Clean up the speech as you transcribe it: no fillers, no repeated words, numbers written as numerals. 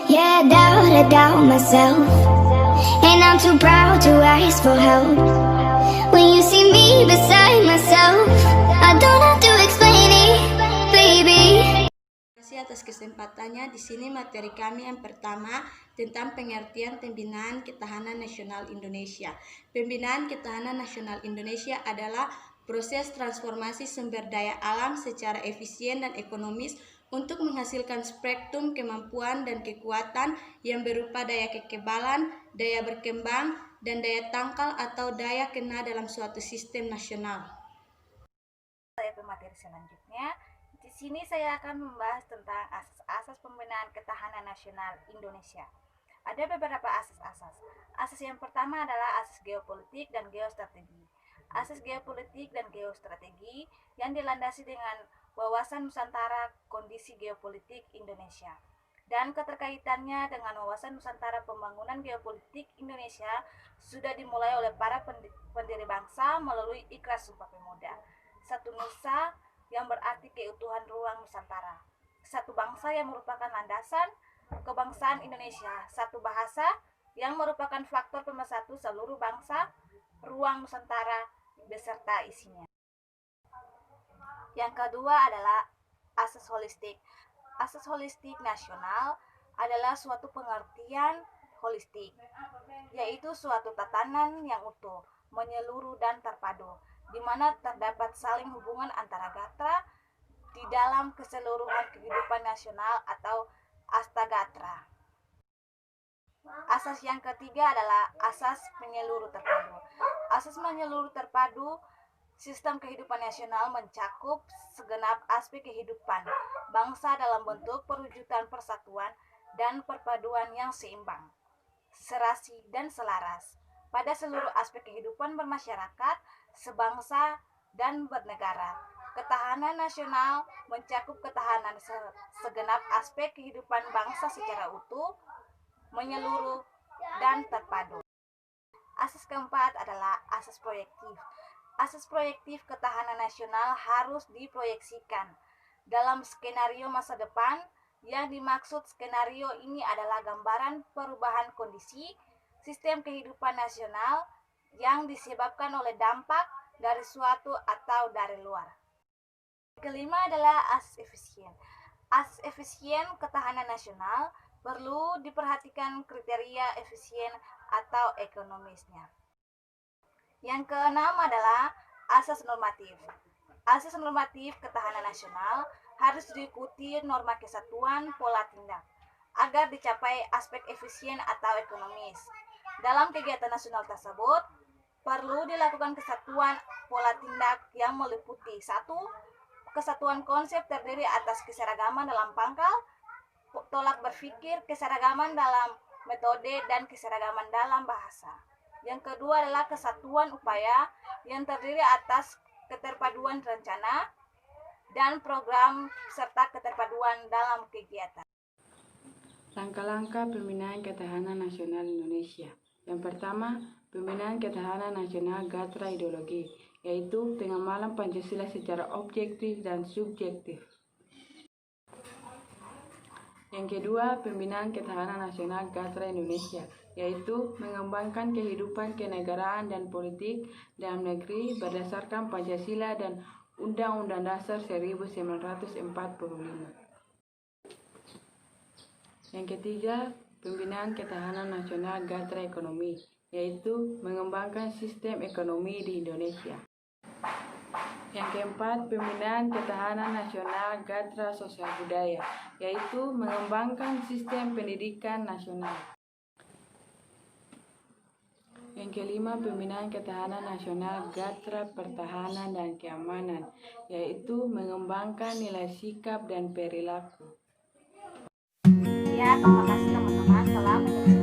Yeah, I doubt myself, and I'm too proud to ask for help. When you see me beside myself, I don't have to explain it, baby. Terima kasih atas kesempatannya. Di sini materi kami yang pertama tentang pengertian Pembinaan Ketahanan Nasional Indonesia. Pembinaan Ketahanan Nasional Indonesia adalah proses transformasi sumber daya alam secara efisien dan ekonomis untuk menghasilkan spektrum kemampuan dan kekuatan yang berupa daya kekebalan, daya berkembang, dan daya tangkal atau daya kena dalam suatu sistem nasional. Ke materi selanjutnya, di sini saya akan membahas tentang asas-asas pembinaan ketahanan nasional Indonesia. Ada beberapa asas-asas. Asas yang pertama adalah asas geopolitik dan geostrategi. Asas geopolitik dan geostrategi yang dilandasi dengan wawasan Nusantara kondisi geopolitik Indonesia dan keterkaitannya dengan wawasan Nusantara pembangunan geopolitik Indonesia sudah dimulai oleh para pendiri bangsa melalui Ikrar Sumpah Pemuda. Satu nusa yang berarti keutuhan ruang Nusantara, satu bangsa yang merupakan landasan kebangsaan Indonesia, satu bahasa yang merupakan faktor pemersatu seluruh bangsa, ruang Nusantara beserta isinya. Yang kedua adalah asas holistik. Asas holistik nasional adalah suatu pengertian holistik, yaitu suatu tatanan yang utuh, menyeluruh dan terpadu, di mana terdapat saling hubungan antara gatra di dalam keseluruhan kehidupan nasional atau astagatra. Asas yang ketiga adalah asas menyeluruh terpadu. Asas menyeluruh terpadu sistem kehidupan nasional mencakup segenap aspek kehidupan bangsa dalam bentuk perwujudan persatuan dan perpaduan yang seimbang, serasi dan selaras pada seluruh aspek kehidupan bermasyarakat, sebangsa dan bernegara. Ketahanan nasional mencakup ketahanan segenap aspek kehidupan bangsa secara utuh, menyeluruh dan terpadu. Asas keempat adalah asas proyektif. Asas proyektif ketahanan nasional harus diproyeksikan dalam skenario masa depan. Yang dimaksud skenario ini adalah gambaran perubahan kondisi sistem kehidupan nasional yang disebabkan oleh dampak dari suatu atau dari luar. Kelima adalah asas efisien. Asas efisien ketahanan nasional perlu diperhatikan kriteria efisien atau ekonomisnya. Yang keenam adalah asas normatif. Asas normatif ketahanan nasional harus diikuti norma kesatuan pola tindak agar dicapai aspek efisien atau ekonomis. Dalam kegiatan nasional tersebut, perlu dilakukan kesatuan pola tindak yang meliputi 1. Kesatuan konsep terdiri atas keseragaman dalam pangkal, tolak berpikir, keseragaman dalam metode, dan keseragaman dalam bahasa. Yang kedua adalah kesatuan upaya yang terdiri atas keterpaduan rencana dan program serta keterpaduan dalam kegiatan. Langkah-langkah pembinaan ketahanan nasional Indonesia. Yang pertama, pembinaan ketahanan nasional gatra ideologi, yaitu pengamalan Pancasila secara objektif dan subjektif. Yang kedua, pembinaan ketahanan nasional gatra Indonesia, yaitu mengembangkan kehidupan kenegaraan dan politik dalam negeri berdasarkan Pancasila dan Undang-Undang Dasar 1945. Yang ketiga, pembinaan ketahanan nasional gatra ekonomi, yaitu mengembangkan sistem ekonomi di Indonesia. Yang keempat, pembinaan ketahanan nasional gatra sosial budaya, yaitu mengembangkan sistem pendidikan nasional. Yang kelima, pembinaan ketahanan nasional gatra pertahanan dan keamanan, yaitu mengembangkan nilai sikap dan perilaku. Ya, terima kasih teman-teman telah menyaksikan